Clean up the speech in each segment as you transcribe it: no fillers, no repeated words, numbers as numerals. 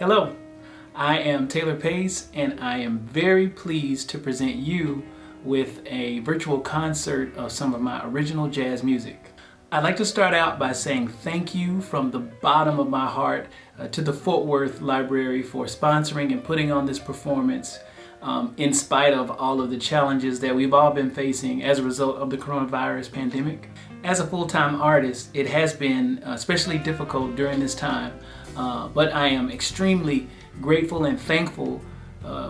Hello, I am Taylor Pace and I am very pleased to present you with a virtual concert of some of my original jazz music. I'd like to start out by saying thank you from the bottom of my heart to the Fort Worth Library for sponsoring and putting on this performance in spite of all of the challenges that we've all been facing as a result of the coronavirus pandemic. As a full-time artist, it has been especially difficult during this time, but I am extremely grateful and thankful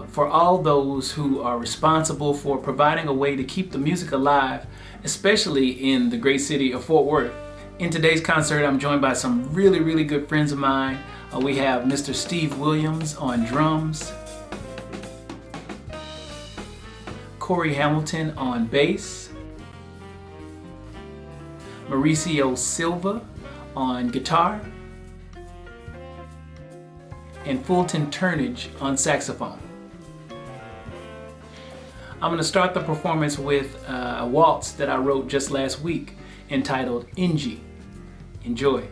for all those who are responsible for providing a way to keep the music alive, especially in the great city of Fort Worth. In today's concert, I'm joined by some really good friends of mine. We have Mr. Steve Williams on drums, Cory Hamilton on bass, Mauricio Silva on guitar, and Fulton Turnage on saxophone. I'm going to start the performance with a waltz that I wrote just last week entitled Inji. Enjoy.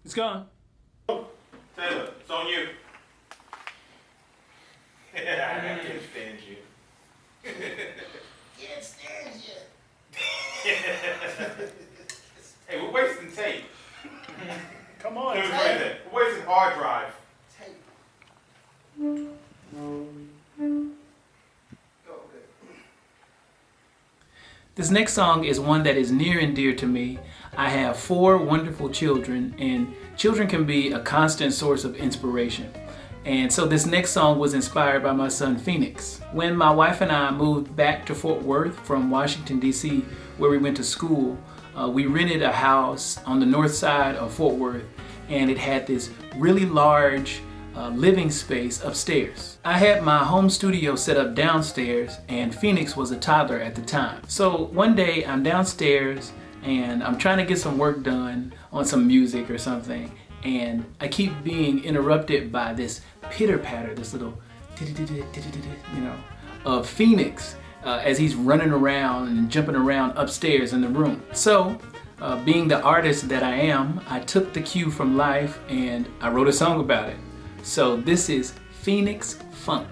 It's gone. Taylor, it's on you. I can't stand you. Can't stand you. Hey, we're wasting tape. Come on. We're wasting hard drive. Tape. Go good. This next song is one that is near and dear to me. I have 4 wonderful children, and children can be a constant source of inspiration. And so this next song was inspired by my son Phoenix. When my wife and I moved back to Fort Worth from Washington, D.C., where we went to school, we rented a house on the north side of Fort Worth, and it had this really large living space upstairs. I had my home studio set up downstairs, and Phoenix was a toddler at the time. So one day I'm downstairs and I'm trying to get some work done on some music or something, and I keep being interrupted by this pitter patter, this little of Phoenix as he's running around and jumping around upstairs in the room. So being the artist that I am, I took the cue from life and I wrote a song about it. So this is Phoenix Funk.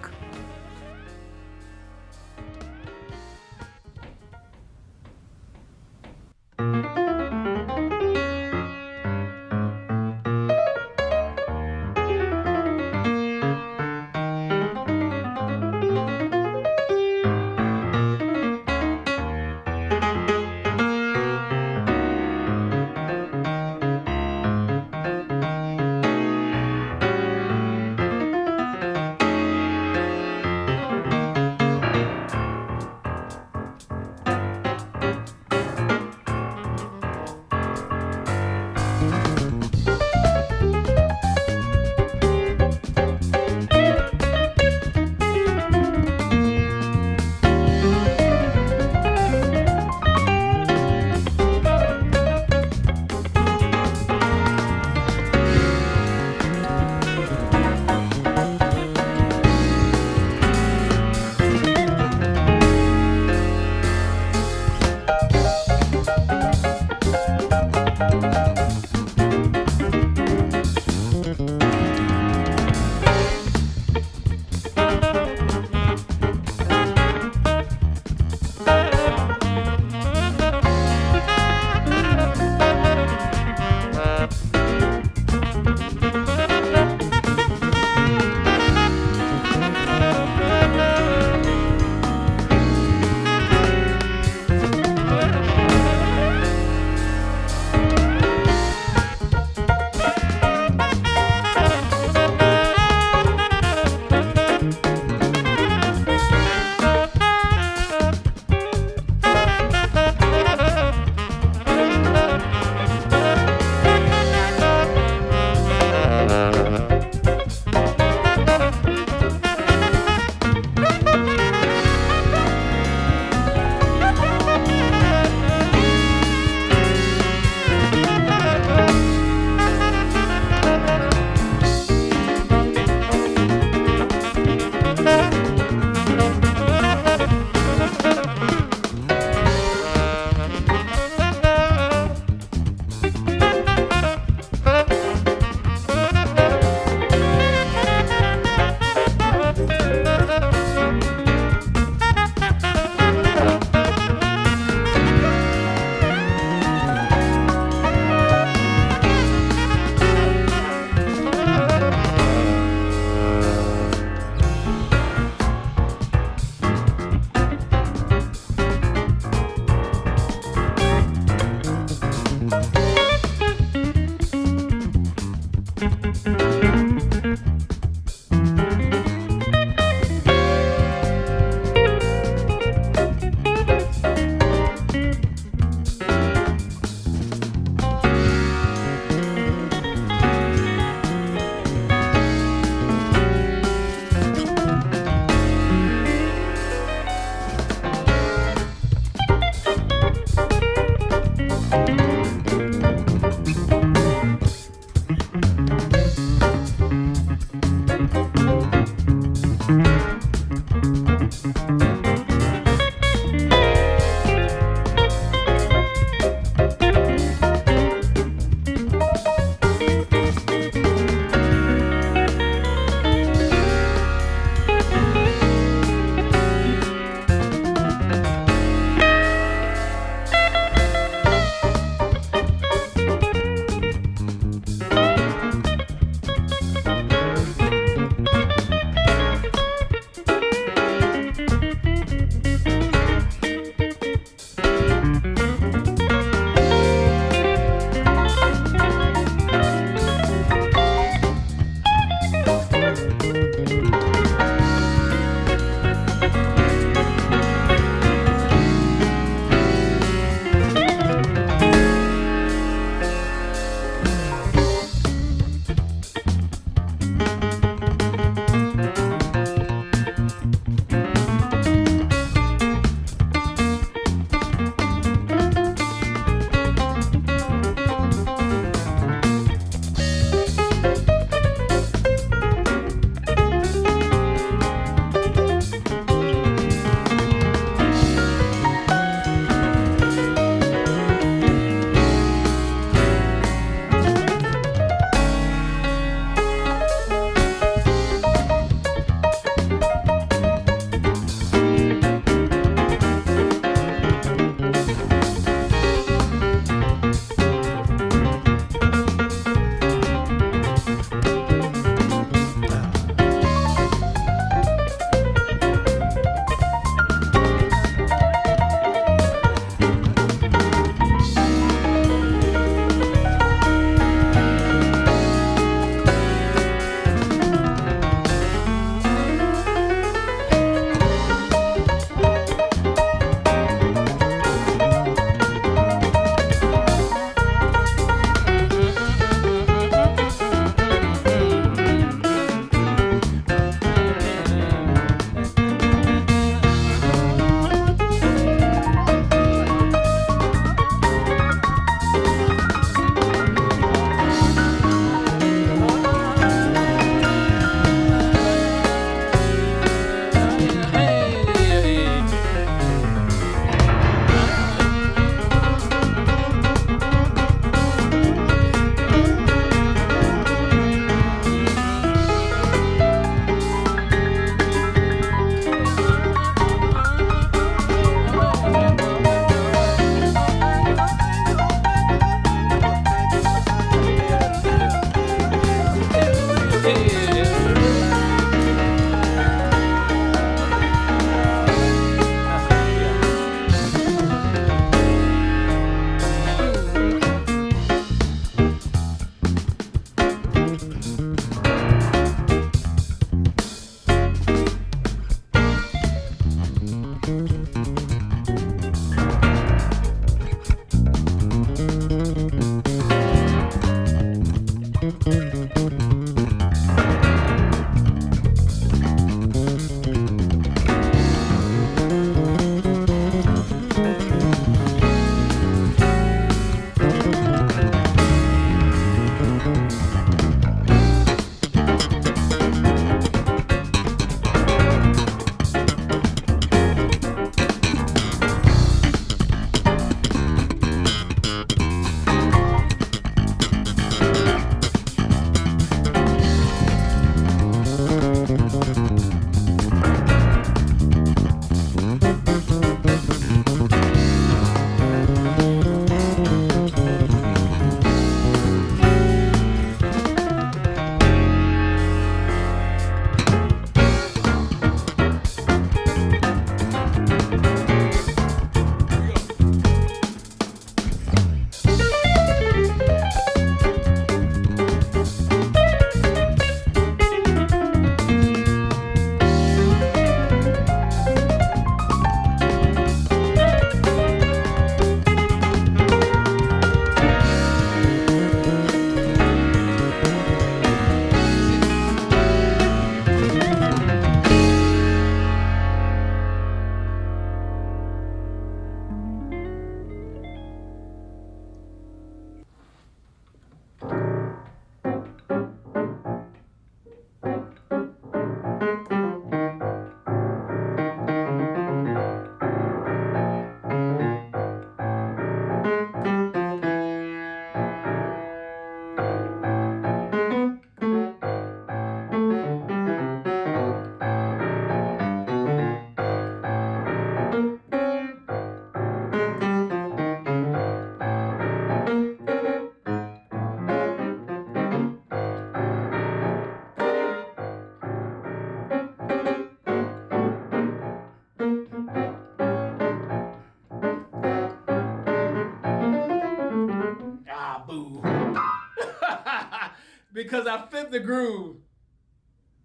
because I flipped the groove.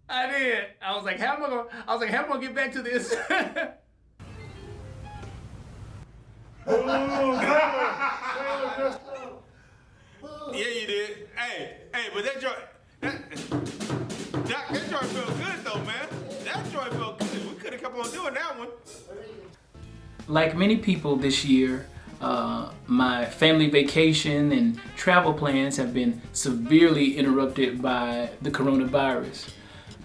I did. I was like, how am I gonna get back to this? Yeah, you did. Hey, but that joint felt good though, man. That joint felt good. We could have kept on doing that one. Like many people this year, my family vacation and travel plans have been severely interrupted by the coronavirus.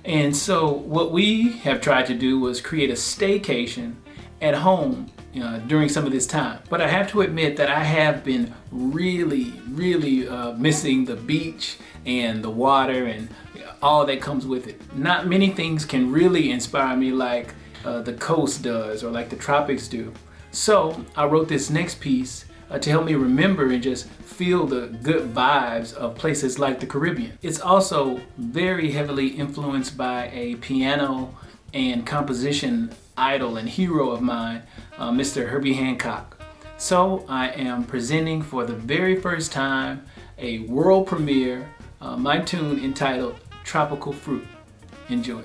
And so what we have tried to do was create a staycation at home during some of this time. But I have to admit that I have been really missing the beach and the water and all that comes with it. Not many things can really inspire me like the coast does or like the tropics do. So I wrote this next piece to help me remember and just feel the good vibes of places like the Caribbean. It's also very heavily influenced by a piano and composition idol and hero of mine, Mr. Herbie Hancock. So I am presenting for the very first time a world premiere, my tune entitled Tropical Fruit. Enjoy.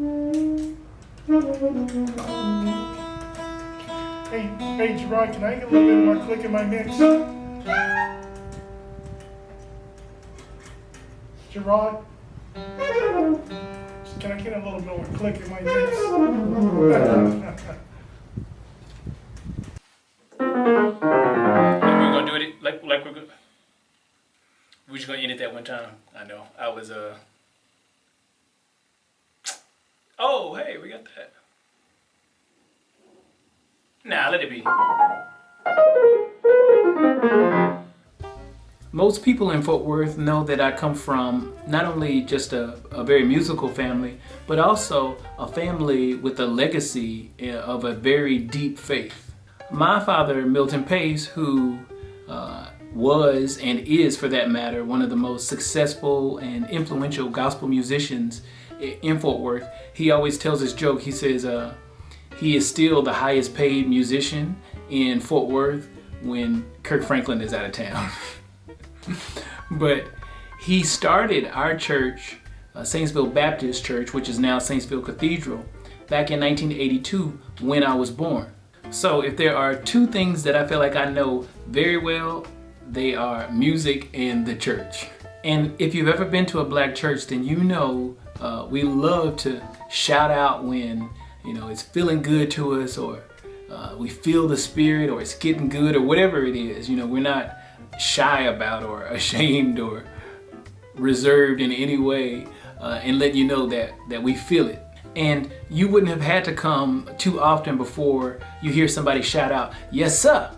Hey, Gerard, can I get a little bit more click in my mix? Gerard? Can I get a little more click in my mix? We're gonna do it like we're just gonna end it that one time. I know. I was Oh, hey, we got that. Nah, let it be. Most people in Fort Worth know that I come from not only just a very musical family, but also a family with a legacy of a very deep faith. My father, Milton Pace, who was and is, for that matter, one of the most successful and influential gospel musicians in Fort Worth, he always tells this joke. He says he is still the highest paid musician in Fort Worth when Kirk Franklin is out of town. But he started our church, Saintsville Baptist Church, which is now Saintsville Cathedral, back in 1982 when I was born. So if there are two things that I feel like I know very well, they are music and the church. And if you've ever been to a black church, then you know we love to shout out when, you know, it's feeling good to us, or we feel the spirit, or it's getting good, or whatever it is. You know, we're not shy about or ashamed or reserved in any way, and let you know that we feel it. And you wouldn't have had to come too often before you hear somebody shout out, "Yes, sir."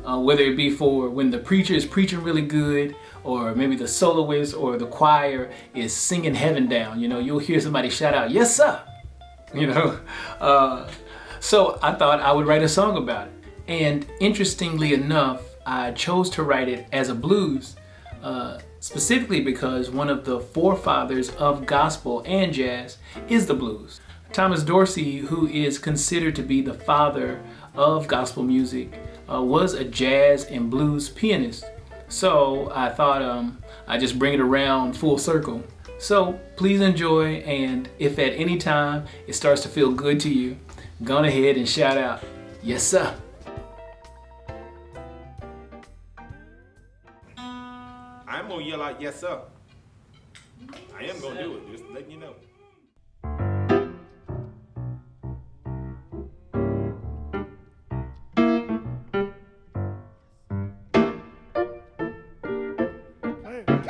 Whether it be for when the preacher is preaching really good, or maybe the soloist or the choir is singing heaven down. You know, you'll hear somebody shout out, "Yes, sir." You know, so I thought I would write a song about it. And interestingly enough, I chose to write it as a blues, specifically because one of the forefathers of gospel and jazz is the blues. Thomas Dorsey, who is considered to be the father of gospel music, was a jazz and blues pianist. So I thought I'd just bring it around full circle. So please enjoy, and if at any time it starts to feel good to you, go ahead and shout out, "Yes, sir." I'm gonna yell out, "Yes, sir." I am gonna do it, just letting you know.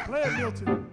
Play it, Milton.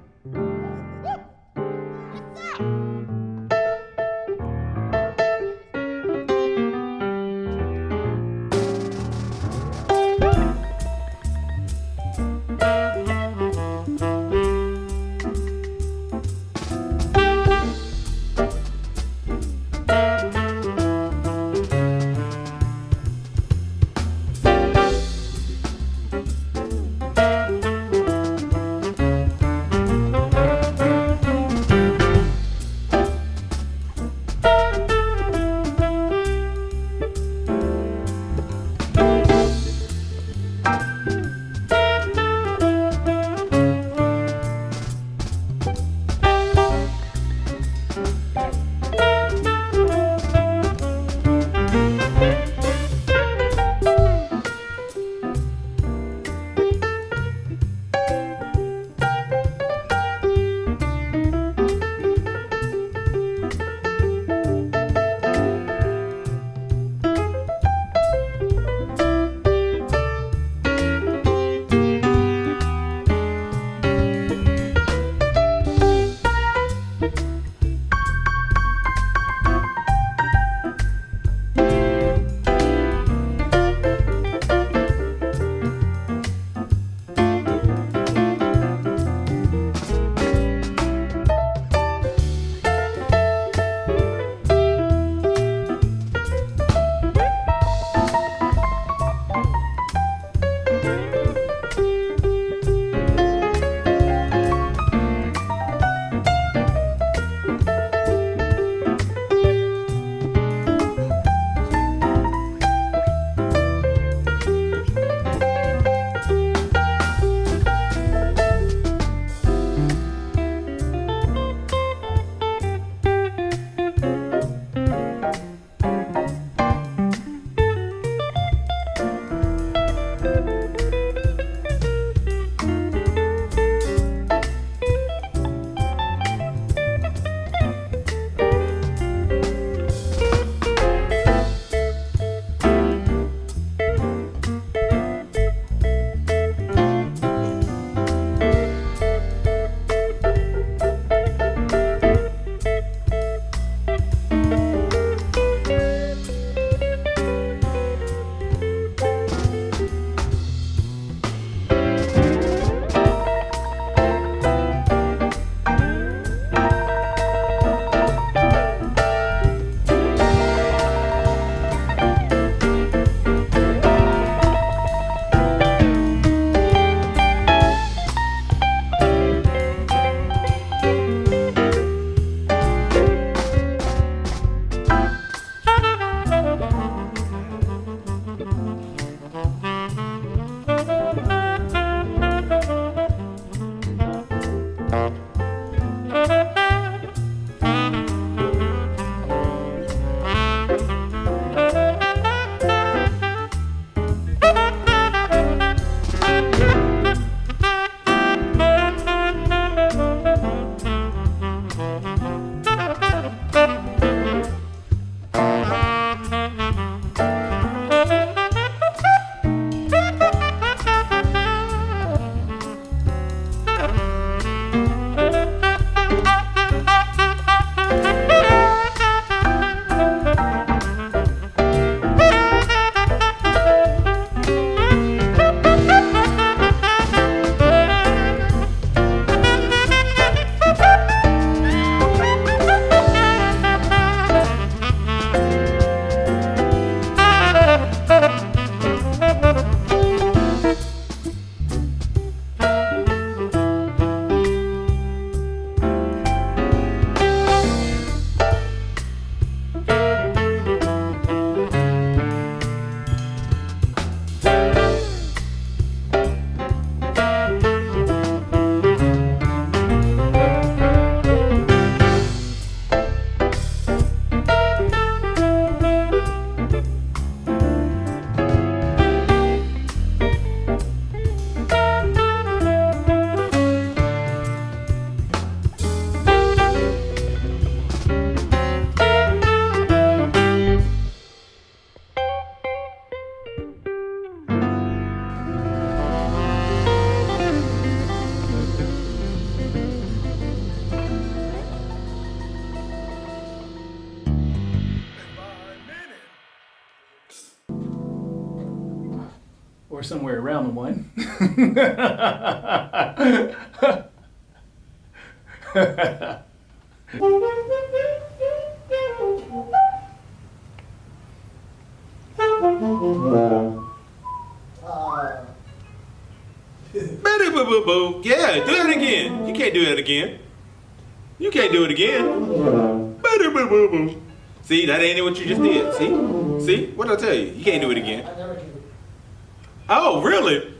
or somewhere around the 1. Better boo boo boo. Yeah, do that again. You can't do that again. You can't do it again. Better boo boo boo. See, that ain't what you just did. See? See? What did I tell you? You can't do it again. I never can. Oh, really?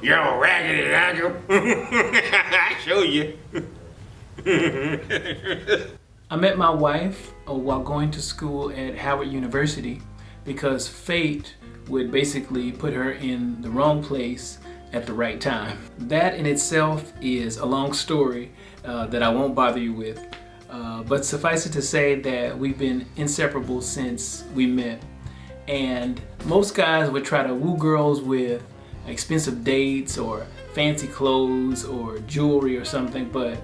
Yo, raggedy raggle. I show you. I met my wife while going to school at Howard University because fate would basically put her in the wrong place at the right time. That in itself is a long story that I won't bother you with. But suffice it to say that we've been inseparable since we met. And most guys would try to woo girls with expensive dates or fancy clothes or jewelry or something, but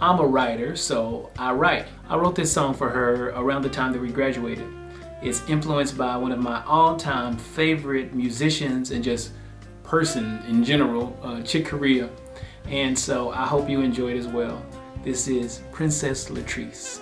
I'm a writer, so I write. I wrote this song for her around the time that we graduated. It's influenced by one of my all-time favorite musicians and just person in general, Chick Corea. And so I hope you enjoy it as well. This is Princess Latrice.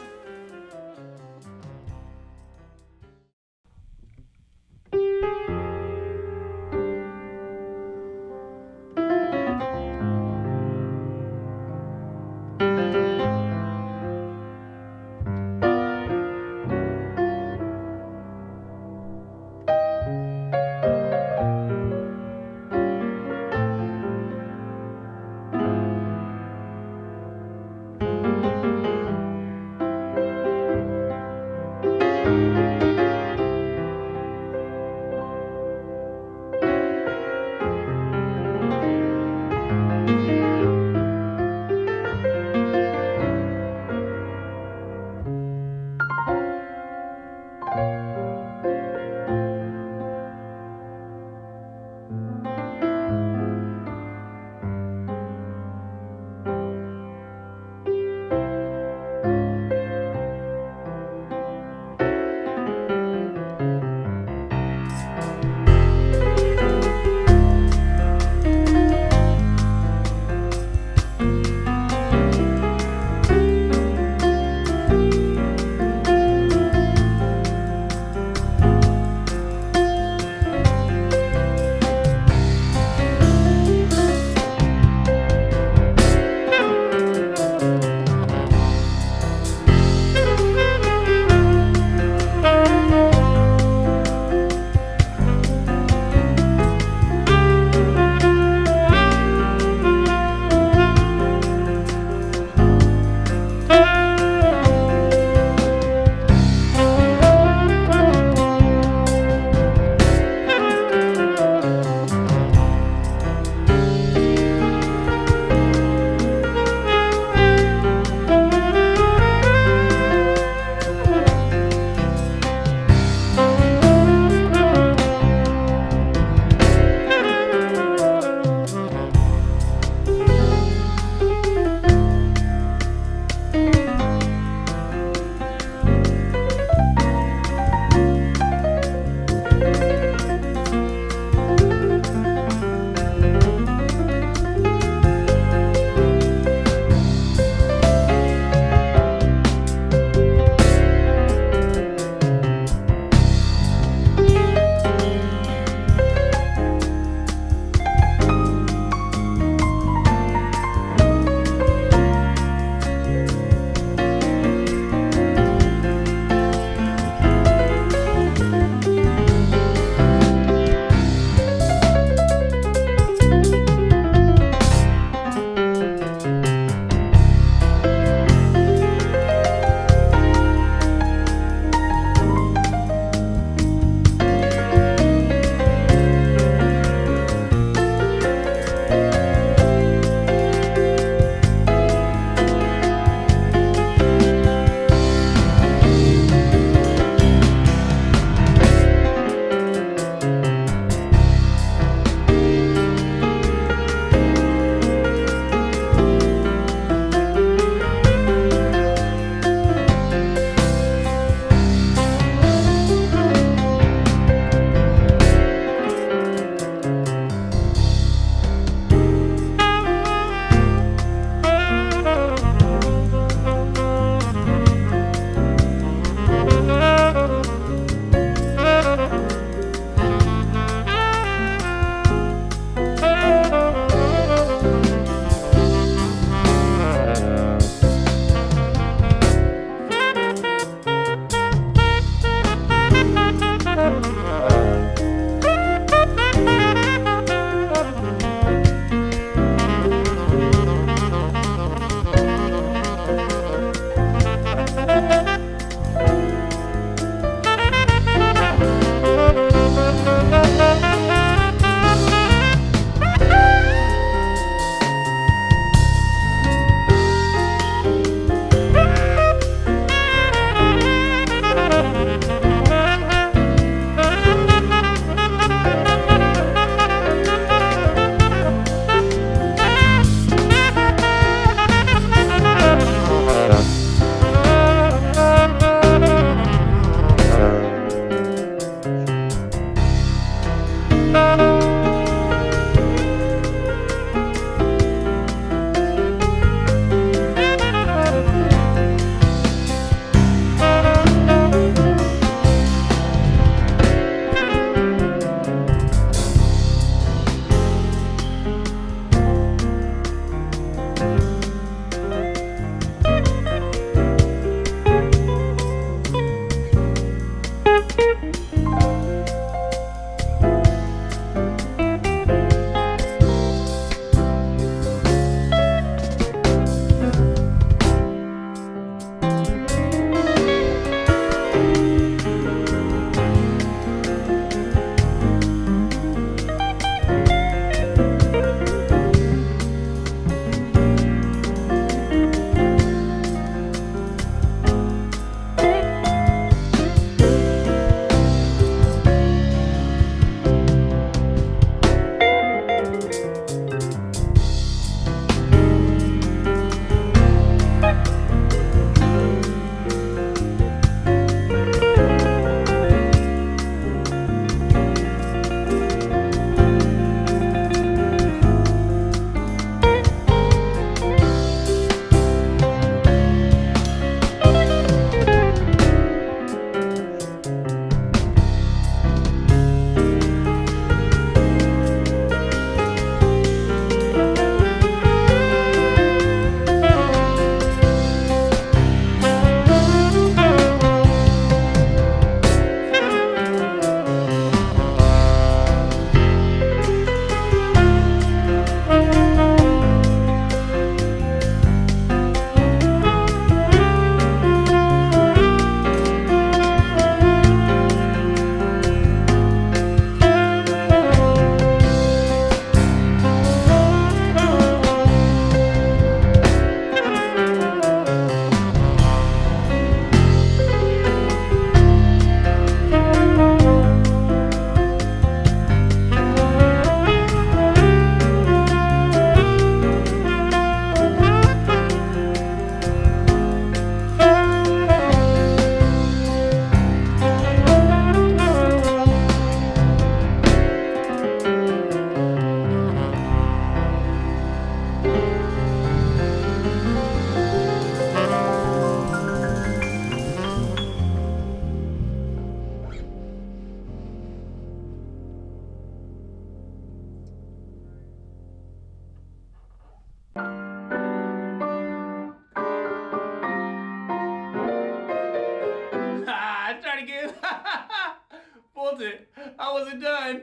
Hamilton. I wasn't done.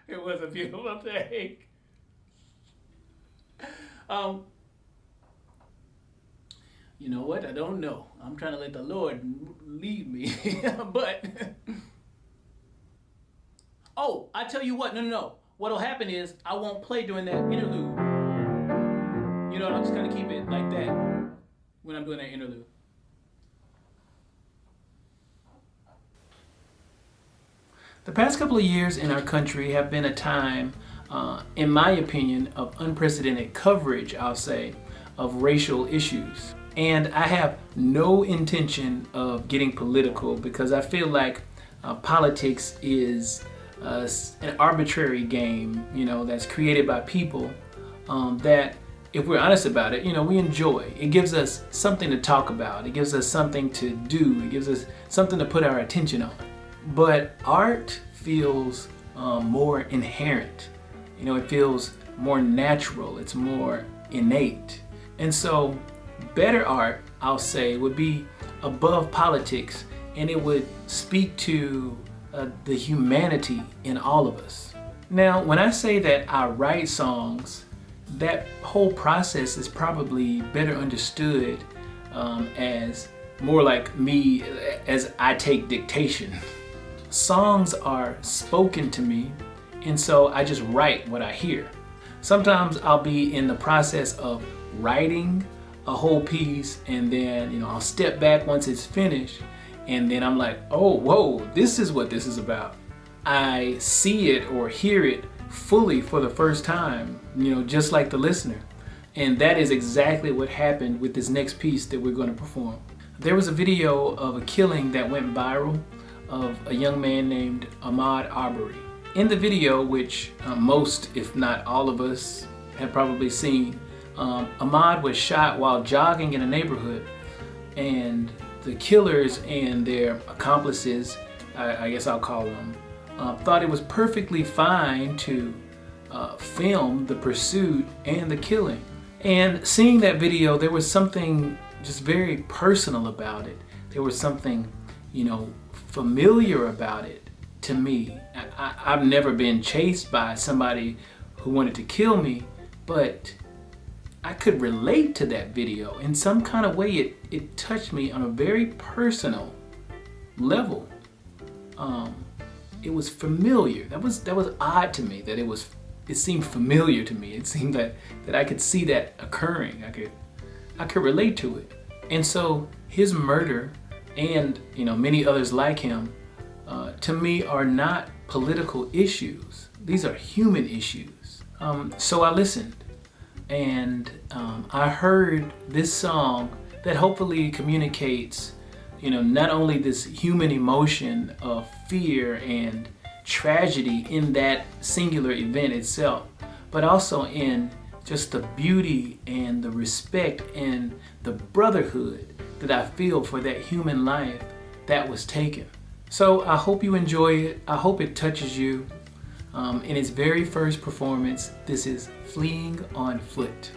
It was a beautiful thing. You know what? I don't know. I'm trying to let the Lord lead me. But, oh, I tell you what, no. What'll happen is I won't play during that interlude. You know, I'm just gonna keep it like that when I'm doing that interlude. The past couple of years in our country have been a time, in my opinion, of unprecedented coverage, I'll say, of racial issues. And I have no intention of getting political because I feel like politics is an arbitrary game, you know, that's created by people that, if we're honest about it, you know, we enjoy. It gives us something to talk about. It gives us something to do. It gives us something to put our attention on. But art feels more inherent. You know, it feels more natural. It's more innate. And so better art, I'll say, would be above politics, and it would speak to the humanity in all of us. Now, when I say that I write songs, that whole process is probably better understood as more like me as I take dictation. Songs are spoken to me, and so I just write what I hear. Sometimes I'll be in the process of writing a whole piece, and then, you know, I'll step back once it's finished, and then I'm like, oh, whoa, this is what this is about. I see it or hear it fully for the first time, you know, just like the listener. And that is exactly what happened with this next piece that we're going to perform. There was a video of a killing that went viral of a young man named Ahmaud Arbery. In the video, which most, if not all of us, have probably seen, Ahmaud was shot while jogging in a neighborhood, and the killers and their accomplices, I guess I'll call them, thought it was perfectly fine to film the pursuit and the killing. And seeing that video, there was something just very personal about it. There was something, you know, familiar about it to me. I've never been chased by somebody who wanted to kill me, but I could relate to that video. In some kind of way, it touched me on a very personal level. It was familiar. That was odd to me, that it seemed familiar to me. It seemed that I could see that occurring. I could relate to it. And so his murder, and, you know, many others like him, to me are not political issues. These are human issues. So I listened, and I heard this song that hopefully communicates, you know, not only this human emotion of fear and tragedy in that singular event itself, but also in just the beauty and the respect and the brotherhood that I feel for that human life that was taken. So I hope you enjoy it. I hope it touches you. In its very first performance, this is Fleeing on Foot.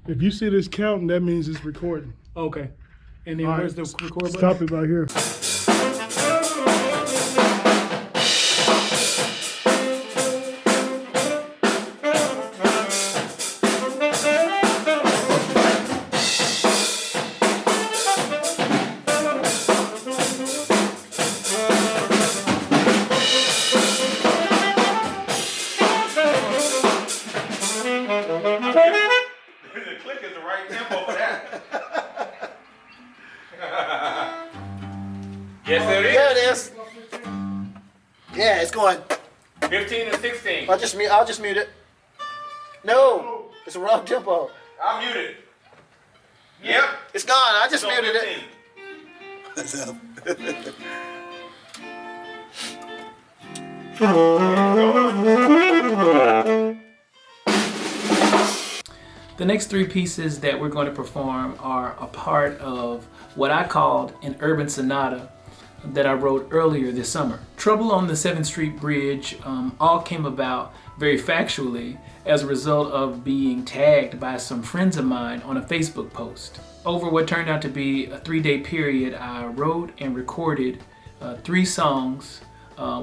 If you see this counting, that means it's recording. Okay. And then All where's right, the record button? Stop it right here. The click is the right tempo for that. Yes, there is. There it is. Yeah, it's going. 15 and 16. I'll just mute it. No, it's a wrong tempo. I'll mute it. Yep. It's gone. I just So muted 15. it. The next three pieces that we're going to perform are a part of what I called an urban sonata that I wrote earlier this summer. Trouble on the 7th Street Bridge all came about very factually as a result of being tagged by some friends of mine on a Facebook post. Over what turned out to be a 3-day period, I wrote and recorded 3 songs,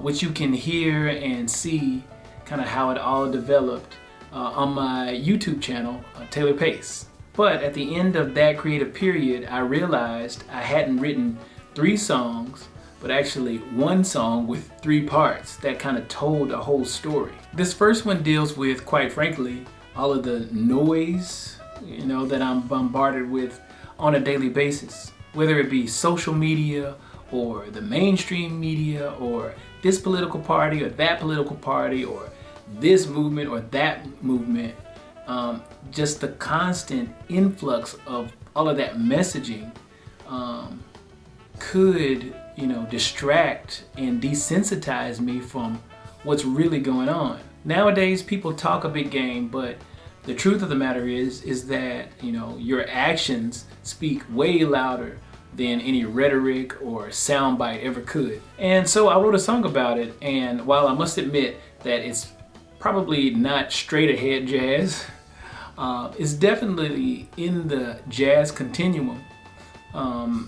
which you can hear and see kind of how it all developed on my YouTube channel, Taylor Pace. But at the end of that creative period, I realized I hadn't written 3 songs, but actually 1 song with 3 parts that kind of told a whole story. This first one deals with, quite frankly, all of the noise, that I'm bombarded with on a daily basis. Whether it be social media or the mainstream media or this political party or that political party or this movement or that movement, just the constant influx of all of that messaging could, distract and desensitize me from what's really going on. Nowadays, people talk a big game, but the truth of the matter is that, your actions speak way louder than any rhetoric or soundbite ever could. And so I wrote a song about it, and while I must admit that it's probably not straight ahead jazz, it's definitely in the jazz continuum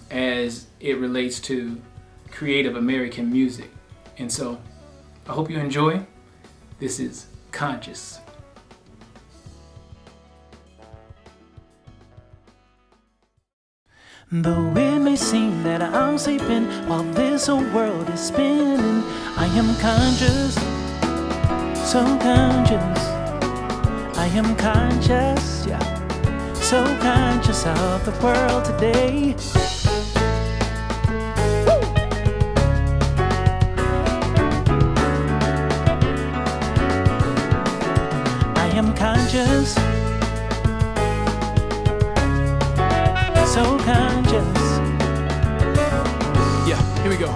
as it relates to creative American music. And so I hope you enjoy. This is Conscious. Though it may seem that I'm sleeping while this whole world is spinning, I am conscious, so conscious. I am conscious, yeah, so conscious of the world today. I am conscious, so conscious. Yeah, here we go.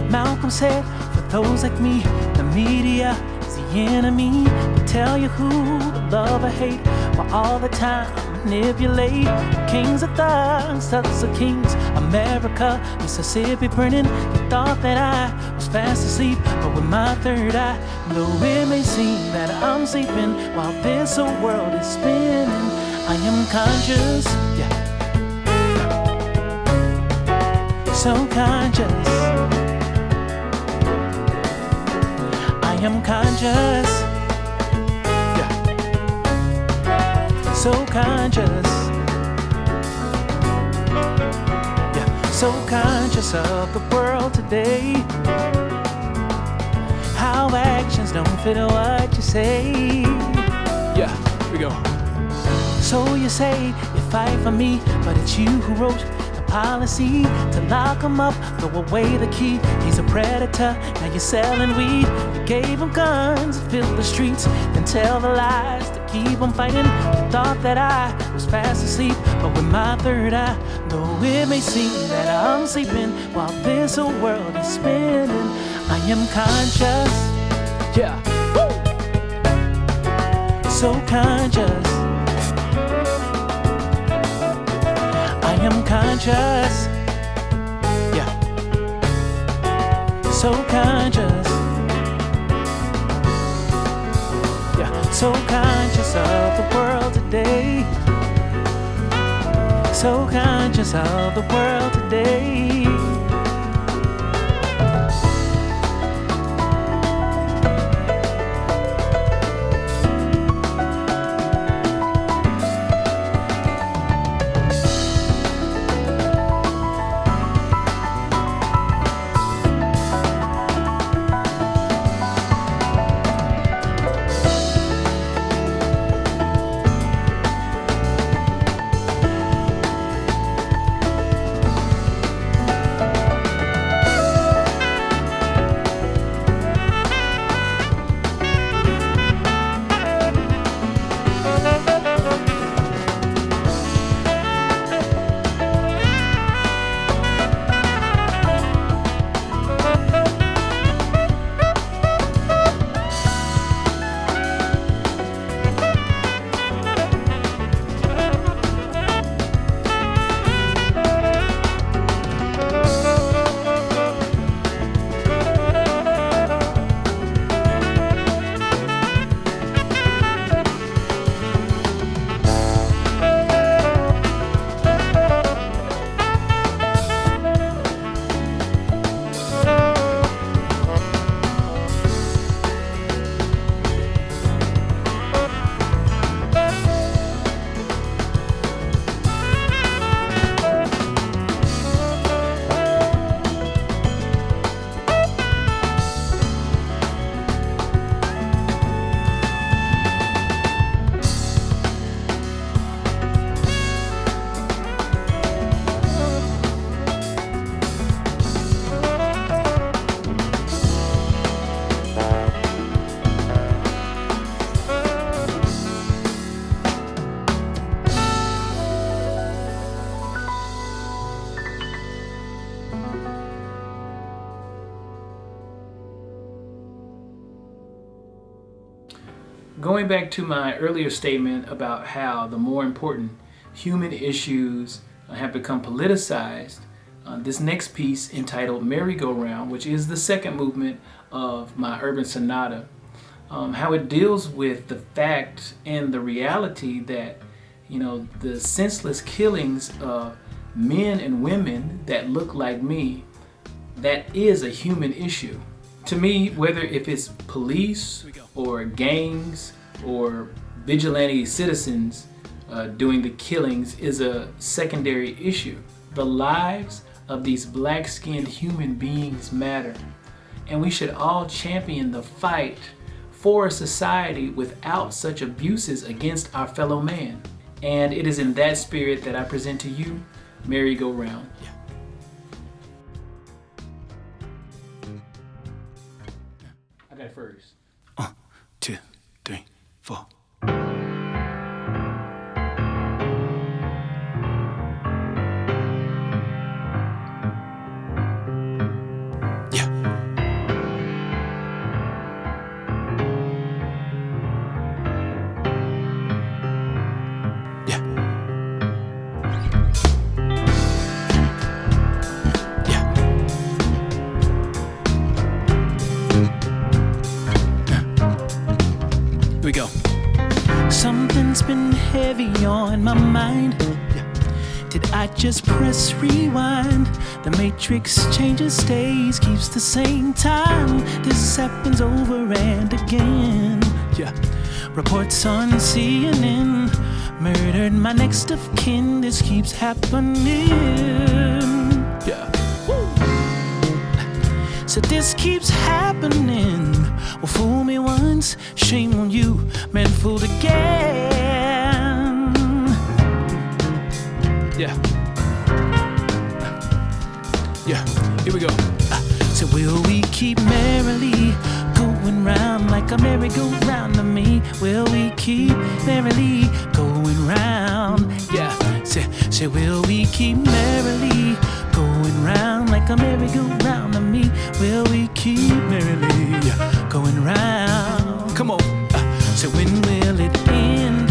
Malcolm said, for those like me, the media is the enemy. They tell you who to love or hate, while all the time manipulate. Kings are thugs, thugs are kings. America, Mississippi burning. You thought that I was fast asleep, but with my third eye, though it may seem that I'm sleeping while this whole world is spinning, I am conscious, yeah, so conscious. I am conscious, yeah, so conscious, yeah, so conscious of the world today. How actions don't fit what you say. Yeah, here we go. So you say you fight for me, but it's you who wrote the policy to lock him up, throw away the key. He's a predator, now you're selling weed. You gave him guns to fill the streets, then tell the lies to keep him fighting. You thought that I was fast asleep, but with my third eye, though it may seem that I'm sleeping while this whole world is spinning, I am conscious, Yeah. so conscious. I am conscious, yeah, so conscious, Yeah, so conscious of the world today. So conscious of the world today. Going back to my earlier statement about how the more important human issues have become politicized, this next piece entitled Merry-Go-Round, which is the second movement of my urban sonata, how it deals with the fact and the reality that, you know, the senseless killings of men and women that look like me, that is a human issue. To me, whether if it's police or gangs or vigilante citizens doing the killings is a secondary issue. The lives of these black-skinned human beings matter, and we should all champion the fight for a society without such abuses against our fellow man. And it is in that spirit that I present to you Merry-Go-Round. I got it first. 1, 2, 3, 4. Something's been heavy on my mind. Did I just press rewind? The matrix changes stays, keeps the same time. This happens over and again. Reports on CNN, murdered my next of kin. This keeps happening. So this keeps happening. Well, fool me once, shame on you, man, fooled again. Here we go. So will we keep merrily going round like a merry-go-round to me? Will we keep merrily going round? Say will we keep merrily going round like a merry-go-round to me? Will we keep merrily going round? Come on. So when will it end?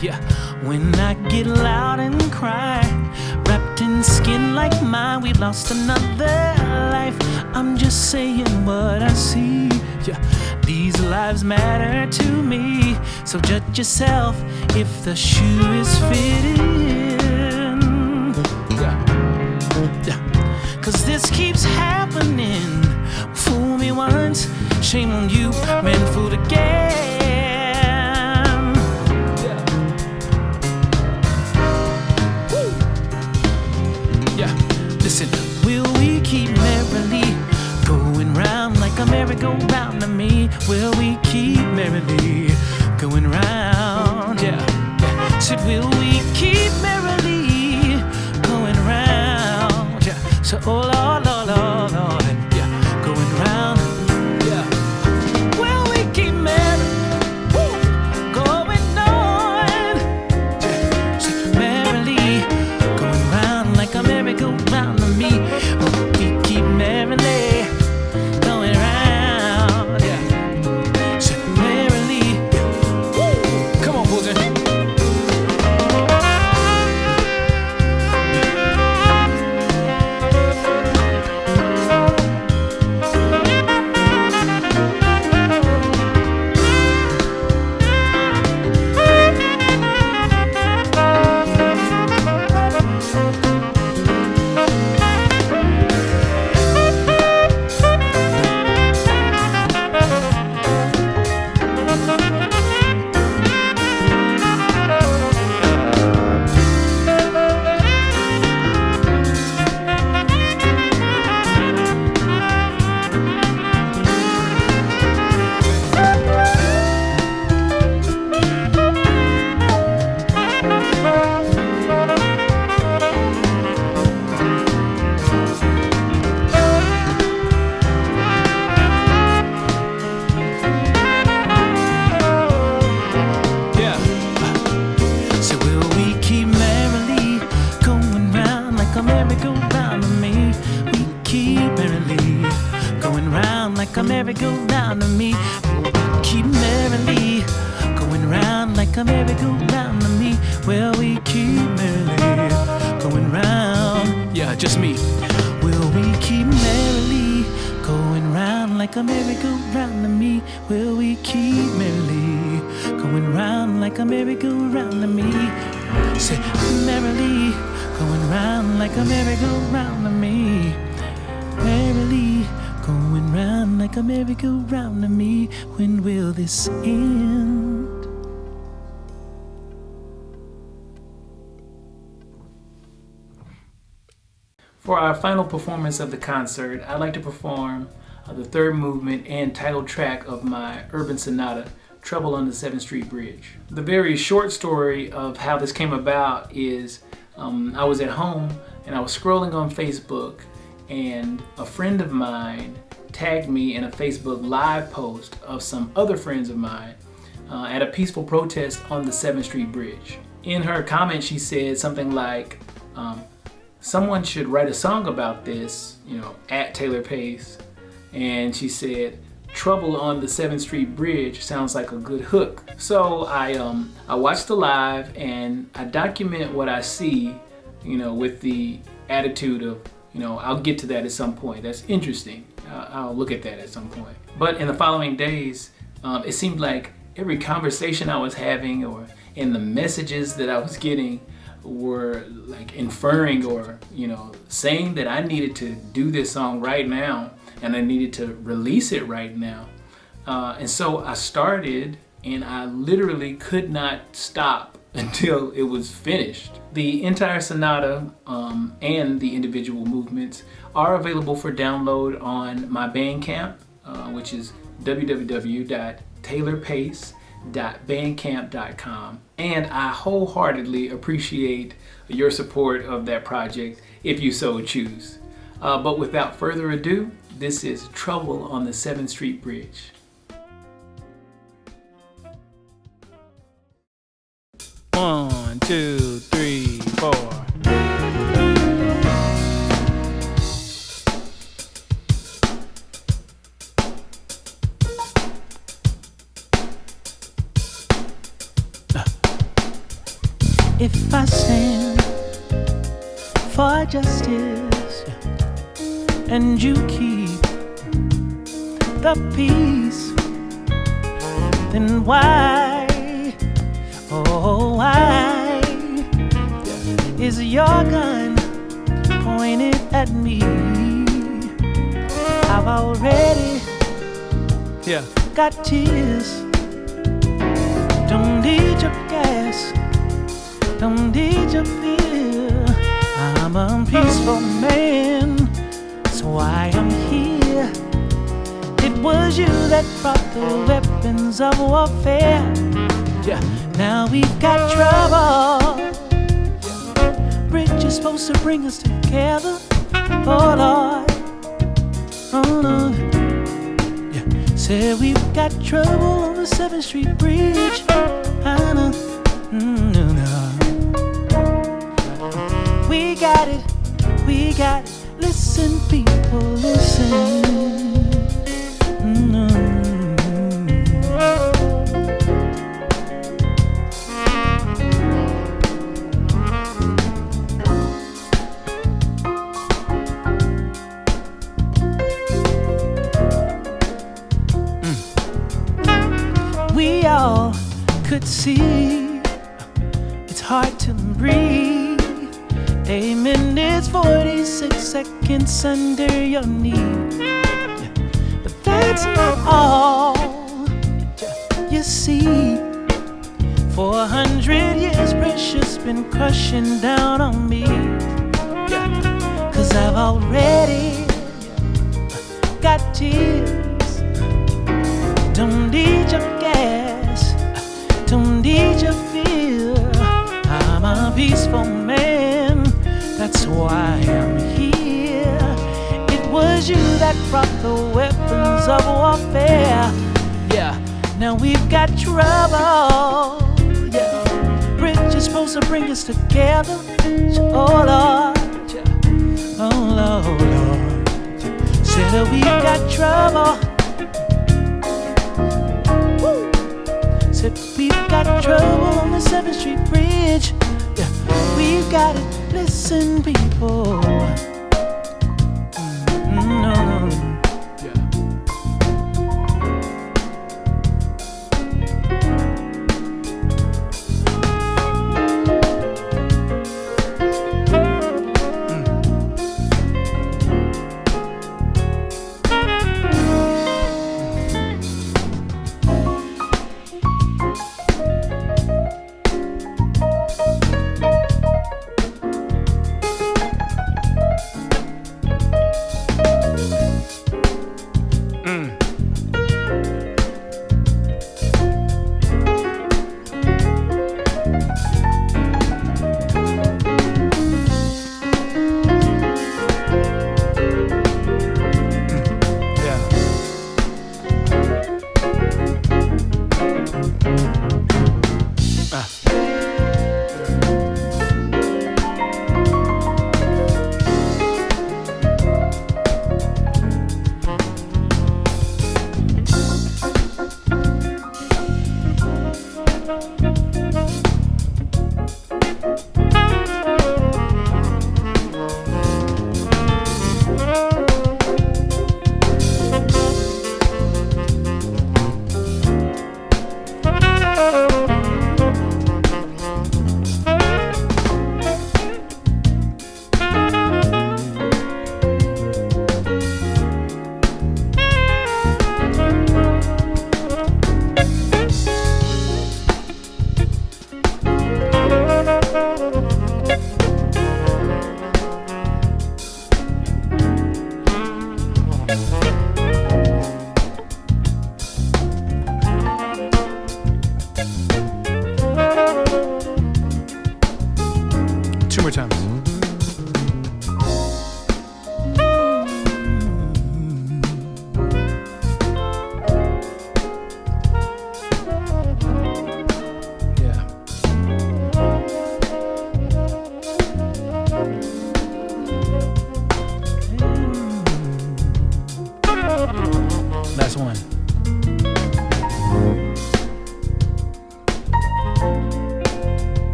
Yeah, when I get loud and cry, wrapped in skin like mine, we lost another life. I'm just saying what I see. Yeah, these lives matter to me. So judge yourself if the shoe is fitting. Yeah. Cause this keeps happening. Fool me once, shame on you, man, fooled again. Listen, will we keep merrily going round like a merry-go-round to me? Will we keep merrily going round? Yeah, yeah. Said, will we keep merrily going round? Yeah. So, oh Lord, Lord, Lord, Lord, yeah, going round. Yeah. Will we keep merrily going on? Yeah. Said, merrily going round like a merry-go-round. Me, oh, we keep merrily going round, yeah. So merrily, yeah. Come on, Fulton. Merry-go-round to me, keep merrily going round like a merry-go-round to me. Well, we keep merrily going round. Yeah, just me. Will we keep merrily going round like a merry-go-round to me? Will we keep merrily going round like a merry-go-round to me? Say merrily going round like a merry-go-round to me. Merrily going round like a merry-go-round to me. When will this end? For our final performance of the concert, I'd like to perform the third movement and title track of my urban sonata, Trouble on the 7th Street Bridge. The very short story of how this came about is I was at home and I was scrolling on Facebook, and a friend of mine tagged me in a Facebook live post of some other friends of mine at a peaceful protest on the 7th Street Bridge. In her comment, she said something like, someone should write a song about this, at Taylor Pace. And she said, Trouble on the 7th Street Bridge sounds like a good hook. So I watched the live and I document what I see, with the attitude of, I'll get to that at some point. That's interesting. I'll look at that at some point. But in the following days, it seemed like every conversation I was having or in the messages that I was getting were like inferring or, saying that I needed to do this song right now and I needed to release it right now. And so I started and I literally could not stop until it was finished. The entire sonata and the individual movements are available for download on my Bandcamp, which is www.taylorpace.bandcamp.com. And I wholeheartedly appreciate your support of that project if you so choose. But without further ado, this is Trouble on the 7th Street Bridge. 1, 2, 3, 4. I stand for justice and you keep the peace, then why, oh why is your gun pointed at me? I've already got tears. Don't need your gas, don't need your fear. I'm a peaceful man, so I am here. It was you that brought the weapons of warfare. Now we've got trouble. Bridge is supposed to bring us together. Oh Lord, oh Lord. Said we've got trouble on the 7th Street Bridge. I know, no. We got it, we got it. Listen, people, listen. We all could see it's hard to breathe. A minute's 46 seconds under your knee. But that's not all. You see, 400 years pressure's been crushing down on me. 'Cause I've already got tears. Don't need your gas, don't need your fear. I'm a peaceful man, that's why I'm here. It was you that brought the weapons of warfare. Now we've got trouble. Bridge is supposed to bring us together. Oh Lord, oh Lord, Lord. Said we've got trouble. Said we've got trouble on the 7th Street Bridge. We've got it. Listen, people. No.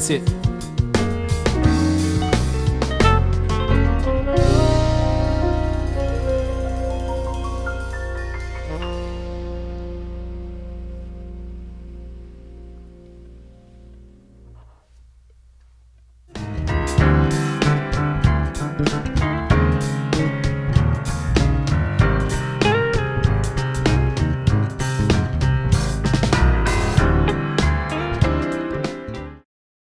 That's it.